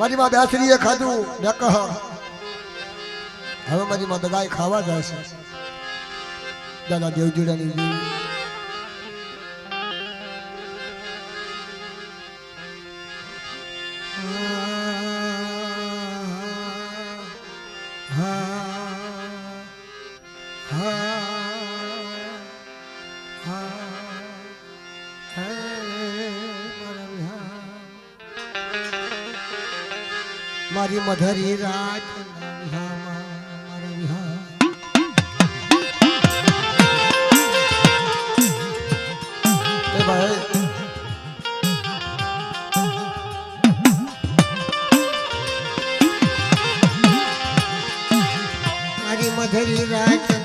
મારી માં બેસરીએ ખાધું મેં કહ હવે મારી માં દગાઈ ખાવા જશે દાદા દેવજીડાની દેવી મારી મધરી રાત મારી મધરી રાતના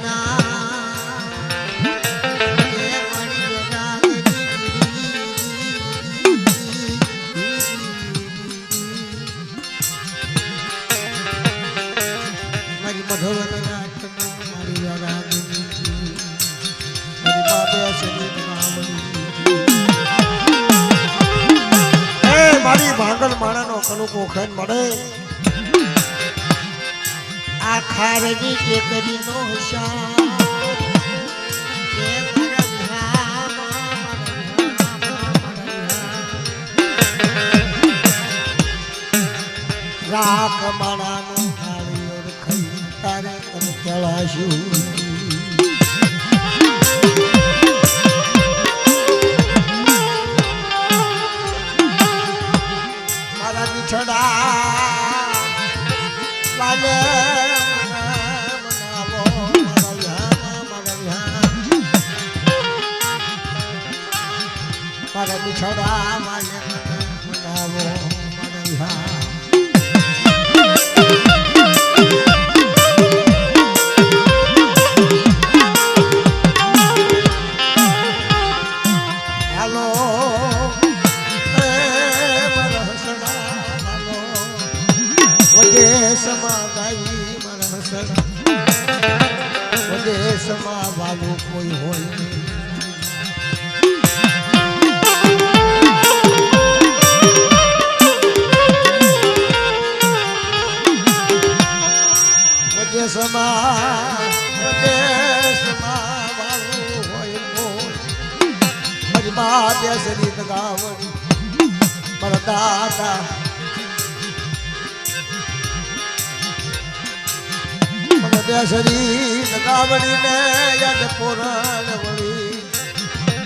ભાગલ માણાનો કનુકો ખાન મળે આ ખારજી કેકરી નો રાખ માણાનું ખાલી ખાઈ તારે તને ચલાશું છડા વાલે મનાવો મારા બિછડા વાલે મનાવો દેશમાં વાલું કોઈ હોય દેશમાં વાલું હોય મારી મા દેશની ગાવડી મારા દાદા દેશરી ગાવડી ને યાદ પોરણ વળી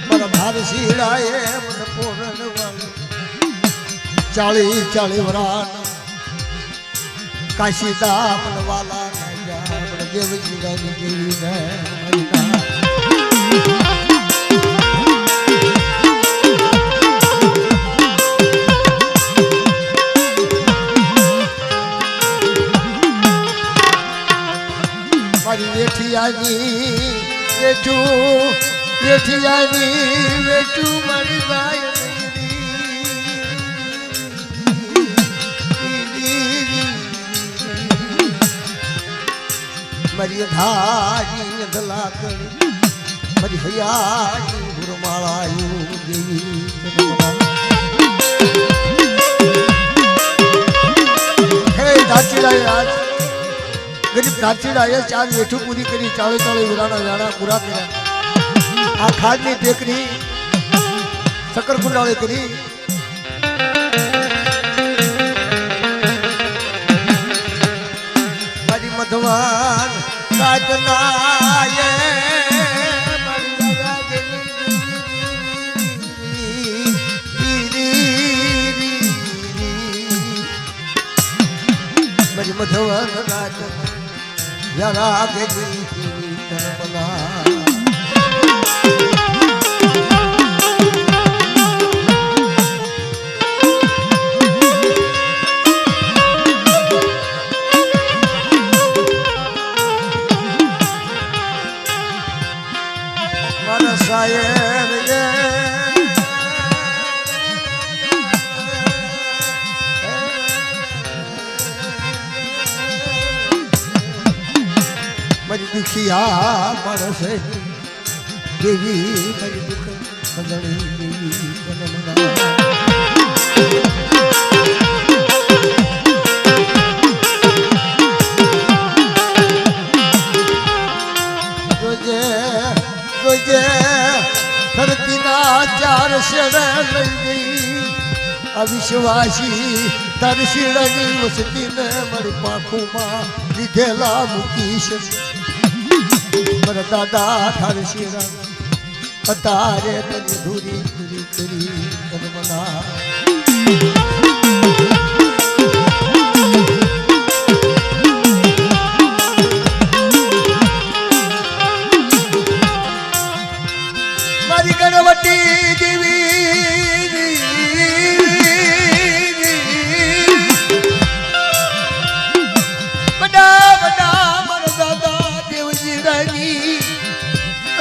પર ભાર શીડાએ મને પોરણ વળી 40 વરાન કાશીદા મન વાલા દેવજી ગાની દેવી ને વેઠું મારી ભાઈ મારી ધારી ધલા કરી મારી હૈયાની ગુરમાળાયું દેવી ગરીબ નાચીડાએ 4 વેઠું પૂરી કરી 40 વીરાના વ્યાણા પૂરા કર્યા આ ખાડની ટેકરી સકર કુંડાળે કરી મારી મધવાન રાજનાએ મારી મધવાન રાજના જરા ગેલી તરબલા मरी दुखिया बरसे देवी मरी दुख बदली देवी ધરતીના ચાર શેડે લઈ ગઈ અવિશ્વાસી તારી શીળની વસતીને મારી પાંખોમાં લીધેલા મૂકીશ મારા દાદા તારી શીળા અતારે તને ધૂરી ધૂરી કરી કદમના મારી ગણવટી દેવી બડા બડા મારા દાદા દેવજી રાની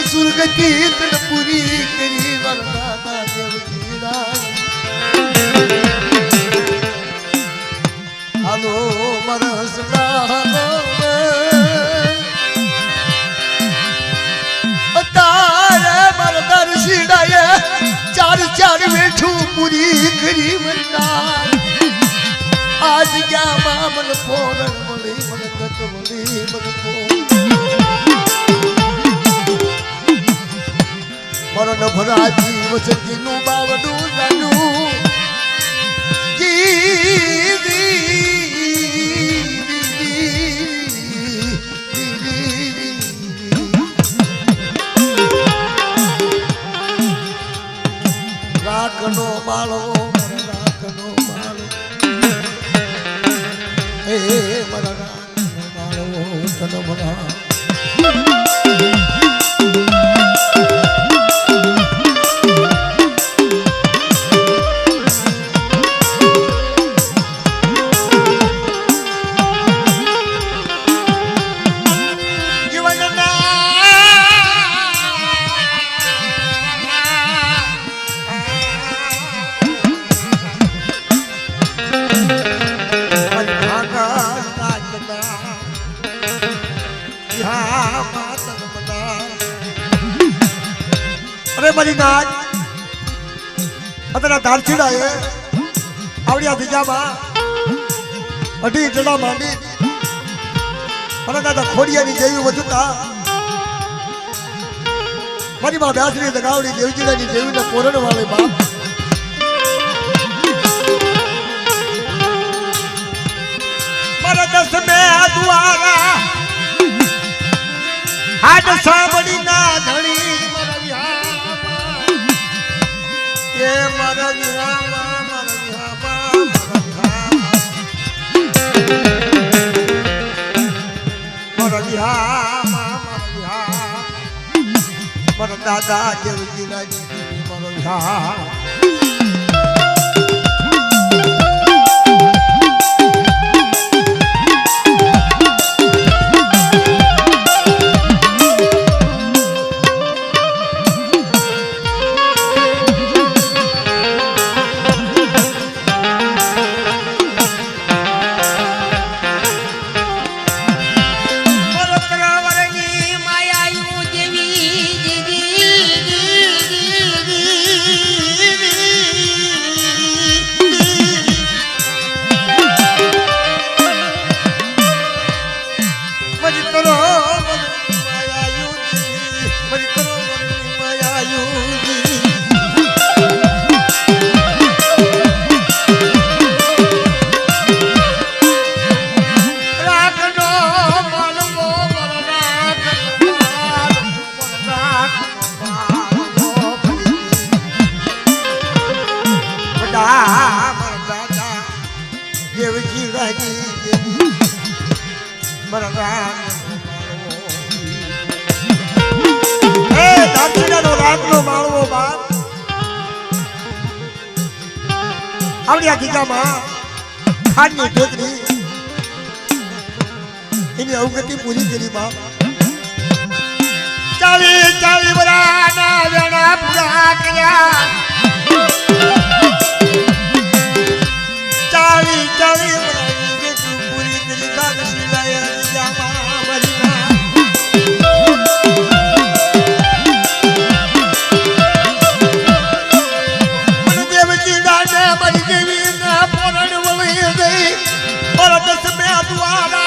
સુરગતિ તન પૂરી કરી મારા દાદા દેવજી રાની હાલો મારા હસના ચાર વેઠું પૂરી કરી મનાર આજ ગયા મન પોરણ મળી મન ગત મળી મન મારો નભરાજી વસતીનું બાવડું જાણ્યું રાખનો માળવો રાખનો માળવો હે મારા રાખનો માળવો તન મના अरे मरी नाच अतरा दारछीड़ा है आवड़िया दिजामा अडी जड़ा मांडी अरे दादा खोड़िया ની દેવી વજુતા મારી માં વ્યાસની દગાવડી દેવજીની દેવીના પોરણ વાળે બાપ મારા દસ મે દ્વારા હાડ સાંભળી ના ધણી ये मरा विहामा मरा दादा देवजी राजी मरा विहामा आवड़िया गीगामा खानी टेकरी इन्हें अवगति पूरी करी बाप चाली चाली बराना वेना पूरा किया चाली चाली बरानी पूरी करी दागशी लाया जामा मरीना मरी देवी ना पोरण वली गई और दस में द्वारा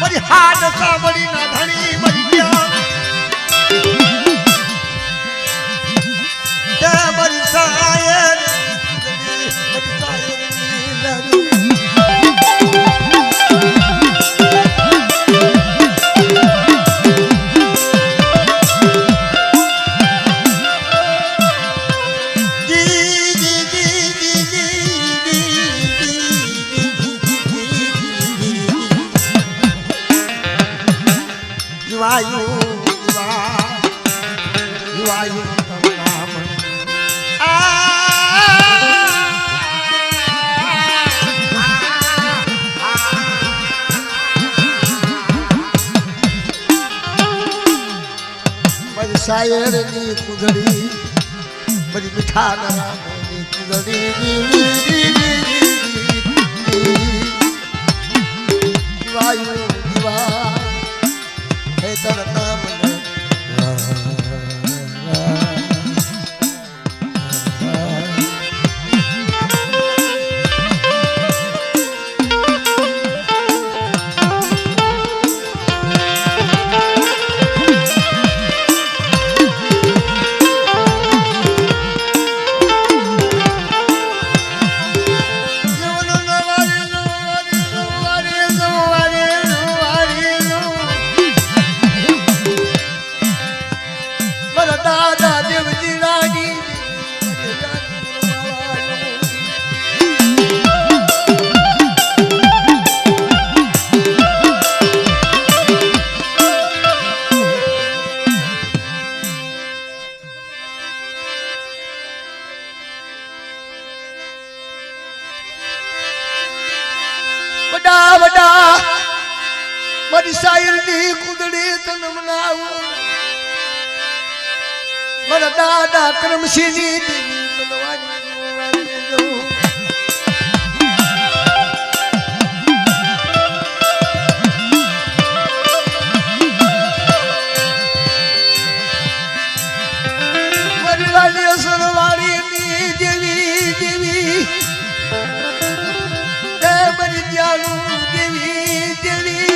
मरी हाथ सामड़ी ना धनी मरी गया શાયરની કુદડી બધી મીઠા નાની કુદડી વાયુ દીવા હે તર નામ મારી શાયરની કુદડી તન મનાવું મારા દાદા કરમસિંહની દેવી તનવાની જવું મારી લાલી સરવાળીની દેવી દેવી મારી જાનુ દેવી દેવી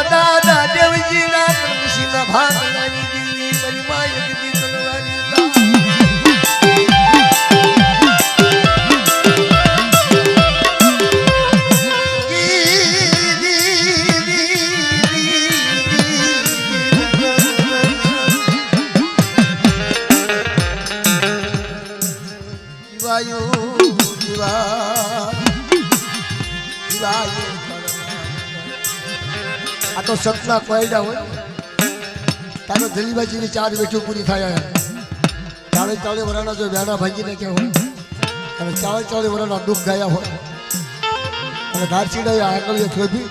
દાદા દેવજી ના કરમસિંહ ના ભાગલાની દેવી મારી માય જગદી તલવારી આ તો સપના કોયડા હોય તારો જલીબાજીની 4 વેઠું પૂરી થાય 40 વર્ષના જો વ્યાણા ભાંગીને કે હોય અને 40 વર્ષના દુઃખ ગયા હોય અને ધારસીડાએ આગળ થોભી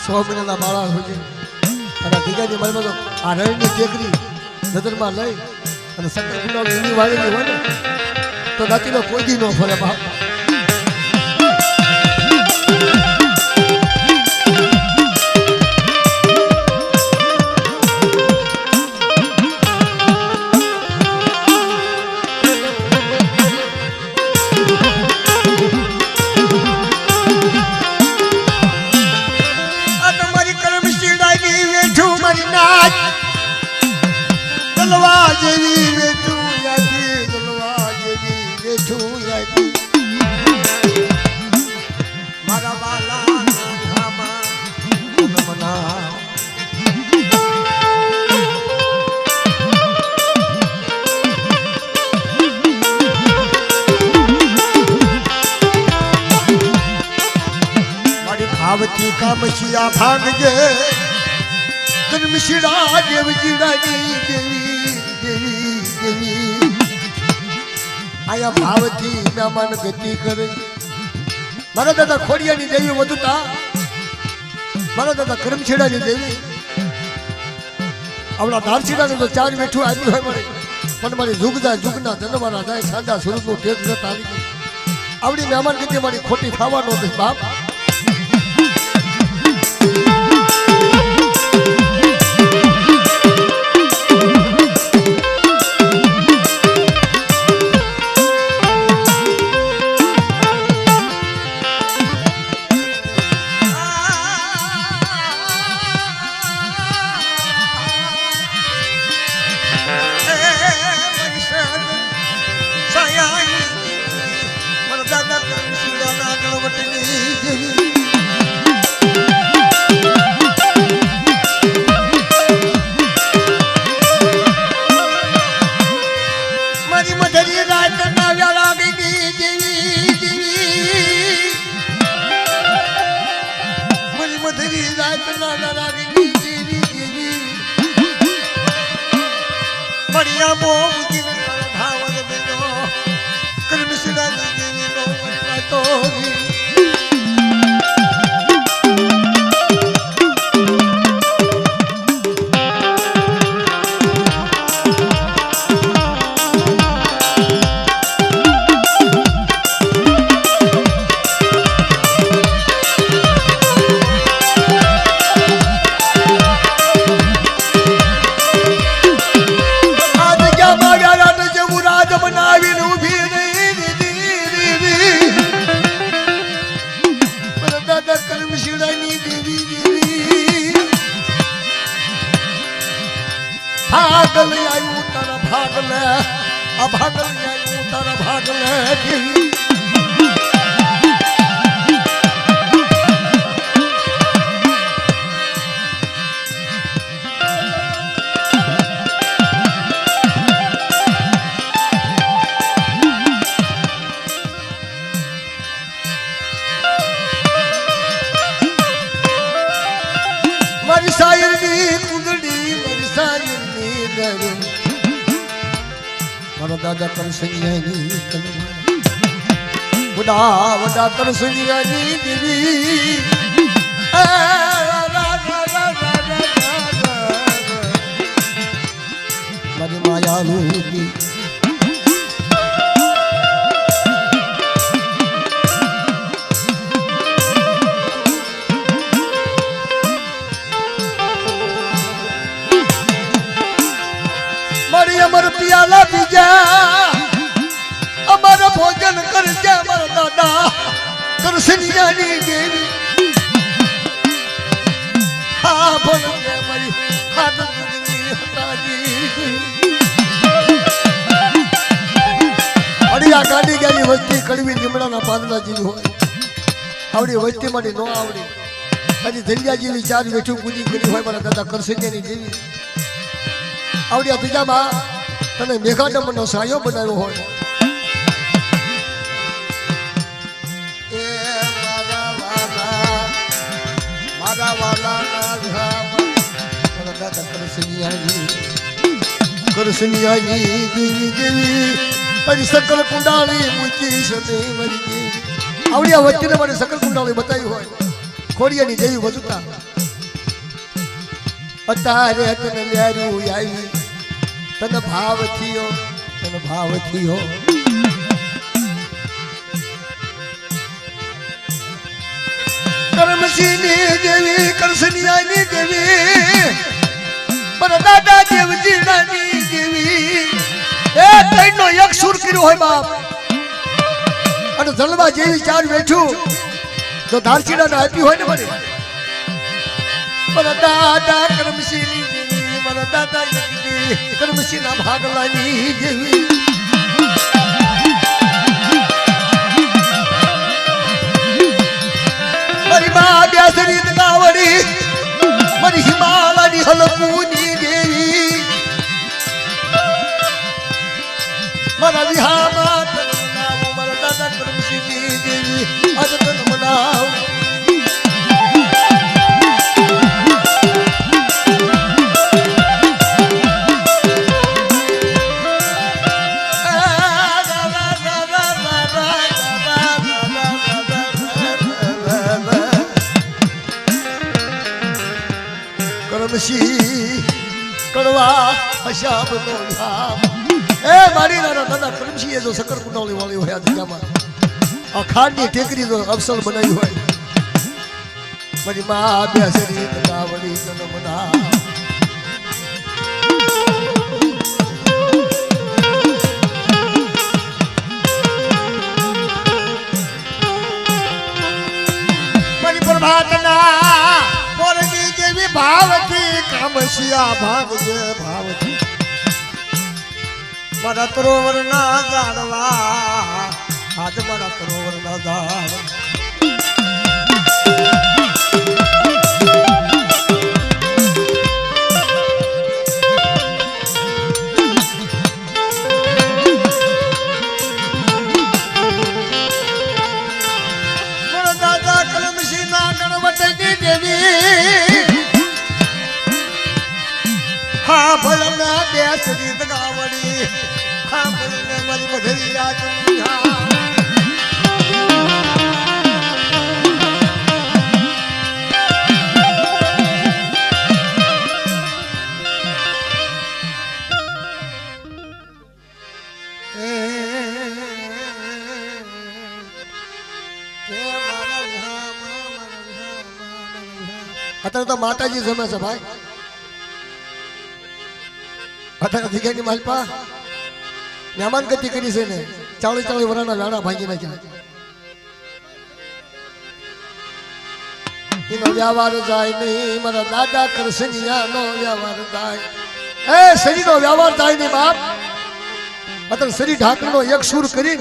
100 મહિનાના બાળા હોય અને દીગાની મનમાં તો આ રણની ટેકરી નજરમાં લઈ અને સકર ગુલાબ એની વાળેલી હોય ને તો નાતીનો કોઈ દી ન ફરે બાપ તલવા જેવી વેઠું યાદી તલવા જેવી વેઠું યાદી મારા બાલા નાથામાં મના મારી ભાવથી કામશિયા ભાંગજે કરમશિડા દેવજીડાની દેવી આયા ભાવથી મહેમાન ગતિ કરે મારા દાદા ખોડિયાની દેવી વધુતા મારા દાદા કરમશિડાની દેવી આપણા ધારસીડાને તો 4 વેઠું આપ્યું હોય મારે પણ મારી જુગના જન્મવાના જાય સાંજા સુરતનું ટેક જતા આવી ગઈ આવડી મહેમાન ગતિ મારી ખોટી થવાનો નથી બાપ बढ़िया मोम की भावन बिनो करमशिड़ा देवी नो तो ભાગલ આવ્યું તારા ભાગલે આ ભાગલ આવ્યું તારા ભાગલે મારી સાયરની કુંદડી મારી સાયરની નર મારા દાદા કરસનિયાની વડા વડા કરસનિયાની દેવી મારી માયાલુની अमर पियाला पीजा अमर भोजन कर जा अमर दादा करसनियानी देवी हाँ बोल के मरी हाथ दुगनी हताजी अड़ी आ गाड़ी गेली वस्ती कड़वी લીમડાના પાંદડા જેવી હોય આવડી વસ્તી માંથી નો આવડી હજી ધલિયા જેવી ચાર વેઠું પૂજી કરી હોય મારા દાદા કરસનિયાની દેવી આવડિયા બીજામાં તને મેઘાડમનો સાયો બનાવ્યો હોય એ મારા વાલા મારા દાદા કરસનિયાની દેવી દેવી તારી સકલ કુંડાળી મૂકી છે મારી દેવી આવડિયા વચ્ચે મારી સકલ કુંડાળી બતાવી હોય ખોડિયાની દેવી વધુતા અત્યારે તને લ્યારું આવી તને ભાવ થયો કરમસીની દેવી કરસનિયાની દેવી મારા દાદા દેવજીની દેવી એ ત્રણનો એક સુર કર્યો હોય બાપ અને જલવા જેવી ચાર વેઠું જો ધારચીડાને આપી હોય ને મને મારા દાદા કરમસીની દેવી મારા દાદા કરમસીના ભાગલાની દેવી મારી મા બેસરી ગાવડી મારી હિમાલયની હલકુની દેવી મારા વિહામાં મારા દાદા કરમસીની દેવી આજ તન મનાવ કડવા હશાબ નો ધામ એ મારી દાદા કરમશીએ જો સકર કુંડાળી વાળી હોય આ જગ્યામાં આ ખાંડની ટેકરી જો અવસર બનાવી હોય મારી મા બેસરી ગાવડી જન્મના મારી પ્રભાતના પોરની જેવી ભાવથી કામશિયા ભાગજે ભાવથી મારા તરોવર ના જાણવા આજ મારા તરોવર ના જાણવા મારા દાદા કલમશી ના ગણવટની દેવી હા ભલને બેસરી ગાવડી હા ભલને મારી મધરિયા ચુંજા અત્યારે તો માતાજી જમે છે ભાઈ અત્યારે જગ્યાની માલપા મહેમાન ગતિ કરી છે ને 40 વર્ષના લાડા ભાંગી નાખ્યા એનો વ્યવહાર જાય નહીં મારા દાદા કરસનિયાનો વ્યવહાર જાય એ શરીરનો વ્યવહાર થાય ને બાપ અતર શરીર ઢાંકણનો એક સૂર કરી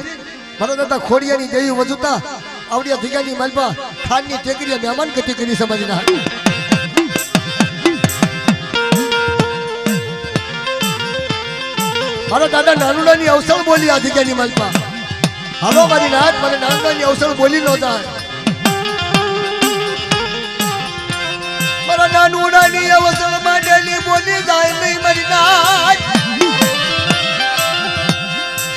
મારા દાદા ખોડિયાની દેવી વજુતા આવડિયા ધીગાની માલપા ખાનની ટેકરીએ મહેમાન ગતિ કરી સમજના મારા દાદા નાનુડાની અવસર બોલી આ ધીગાની માલપા હાલો મારી નાથ મને નાનુડાની અવસર બોલી નહોતા મારા નાનુડાની અવસર માંડેલી બોલી જાય નહીં મારી નાથ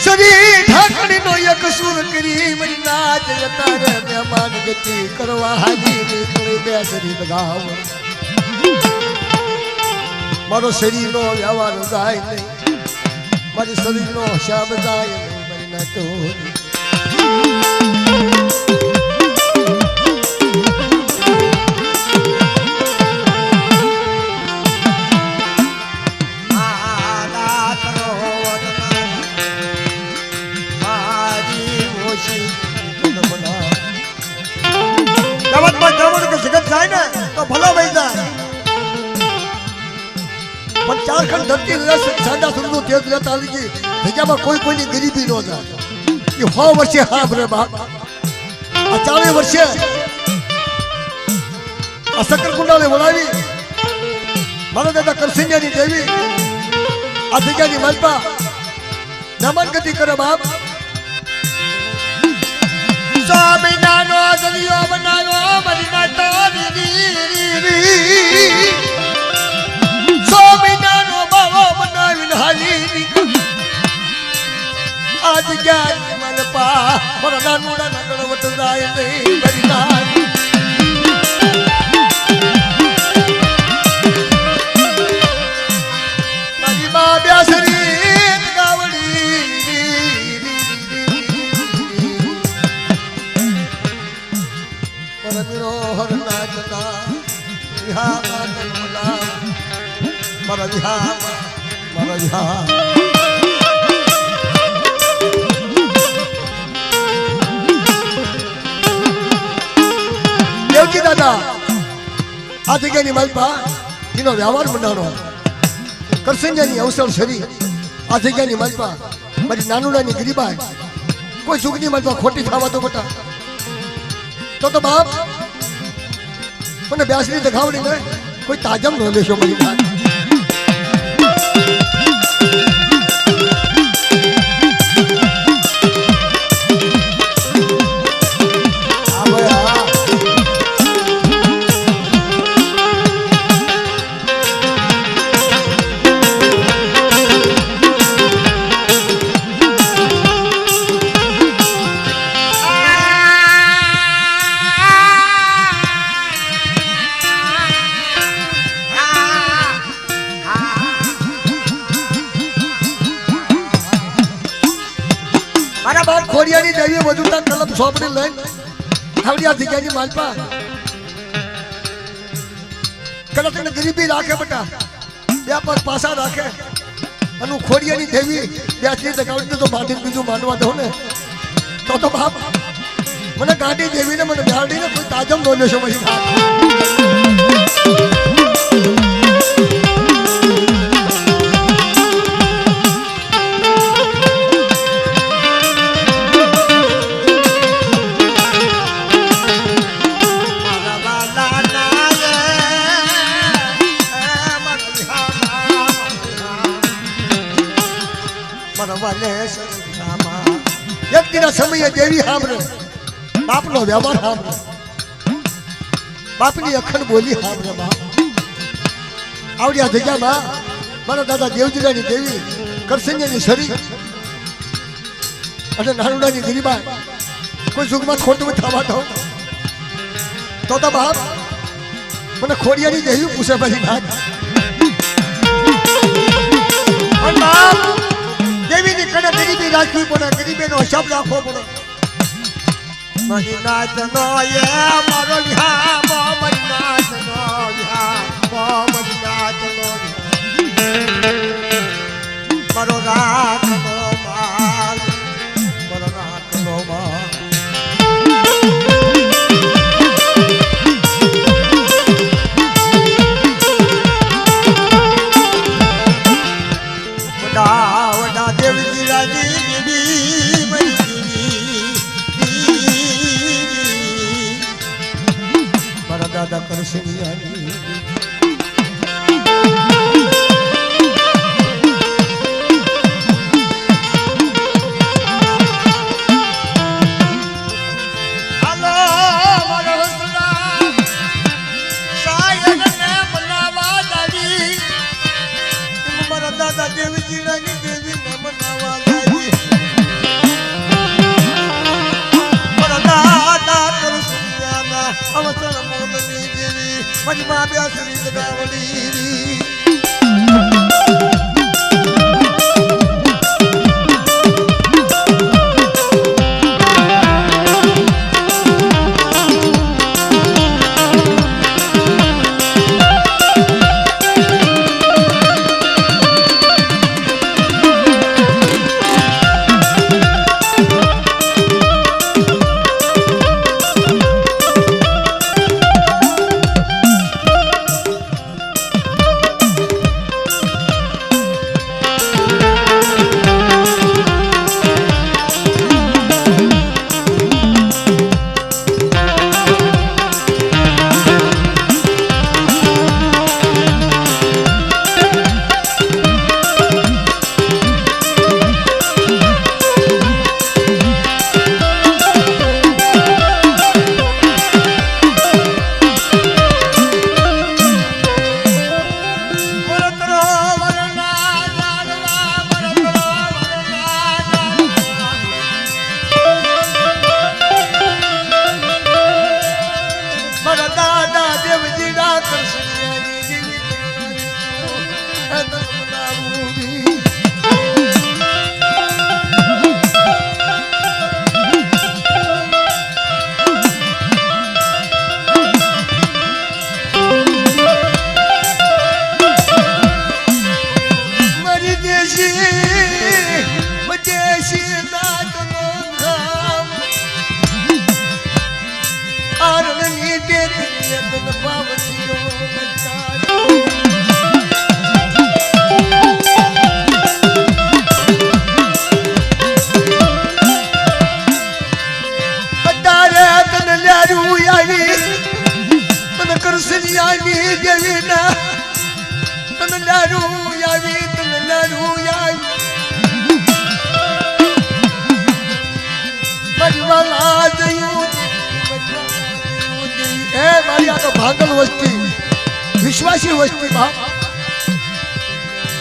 શરીર ઢાંકણીનો એક સૂર કરી મારી નાથ તારે મહેમાન ગતિ કરવા હાજી નીકળી બે શરીર ગાવ મારો શરીરનો વ્યવહાર જાય નહીં મારી શરીરનો શાબ જાય નહીં મારી નાથ ભલો ભાઈ જાય પણ ચારખંડ ધરતી સાડા સુરનું તેજ લેતા આવી ગઈ જગ્યામાં કોઈ કોઈની ગરીબી ન જાય એ 100 વર્ષે હા ભરે બાપ આ 40 વર્ષે આ શકરકુંડાને બોલાવી મારા દાદા કરસિંજાની દેવી આ જગ્યાની માલપા નમન ગતિ કરે બાપ સ્વામિનાનો દરિયો બનાવ્યો મરીના તારી સ્વામિનાનો બાવો બનાવીને હાલી આજ જ્ઞાન મલપા મરના નુડા નગળવટ જાય નહીં મરીના મારી મા બ્યાસરી ગાવડી પરમીરો હર નાચતા વિહા માતન મુલા મારા વિહા મારા વિહા દેવજી દાદા આ જગ્યાની માલપા એનો વ્યવહાર મંડાણો કરસંજાની અવસર છરી આ જગ્યાની માલપા મારી નાનુડાની ગરીબાઈ કોઈ સુખની માલપા ખોટી થવા તો બટા તો બાપ મને બ્યાસની દેખાવડી ને કોઈ તાજમ ન લેશો મારી વાત ખોડિયાની દેવી વજુતા કલમ સોંપડી લઈને આવડિયા ધીગાની માલપા કદાચ એને ગરીબી રાખે બેટા બે પર પાસા રાખે અને ખોડિયાની દેવી બેસની દગાવડી તો બાંધીને બીજું માનવા દઉં ને તો બાપ મને ગાંડી દેવીને મને બેહાડીને કોઈ તાજમ ન લેશો પછી વ્યક્તિના સમયે દેવી સાંભળે બાપનો વ્યવહાર સાંભળે બાપની અખંડ બોલી સાંભળે બાપ આવડિયા જગ્યામાં મારા દાદા દેવજીરાની દેવી કરસંજાની શરી અને નાનુડાની ગરીબાઈ કોઈ સુખમાં ખોટું થવા દો તો બાપ મને ખોડિયાની દેવી પૂછે પછી નાથ બાપ દેવીની કડે ગરીબી રાખવી પડે ગરીબીનો શબ્દ રાખવો પડે મહિનાથ નો એ મારો વિહા મહિનાથ નો વિહા મહિનાથ નો મારો રાત નો માલ મારો રાત નો માલ મળી ભાગલ વસ્તી વિશ્વાસી વસ્તી બાપ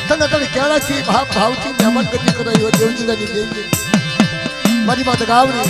તને તને કેળાથી ભાવથી મહેમાન ગતિ કરાયો દેવજીની દેવી મારી માતા ગાવડી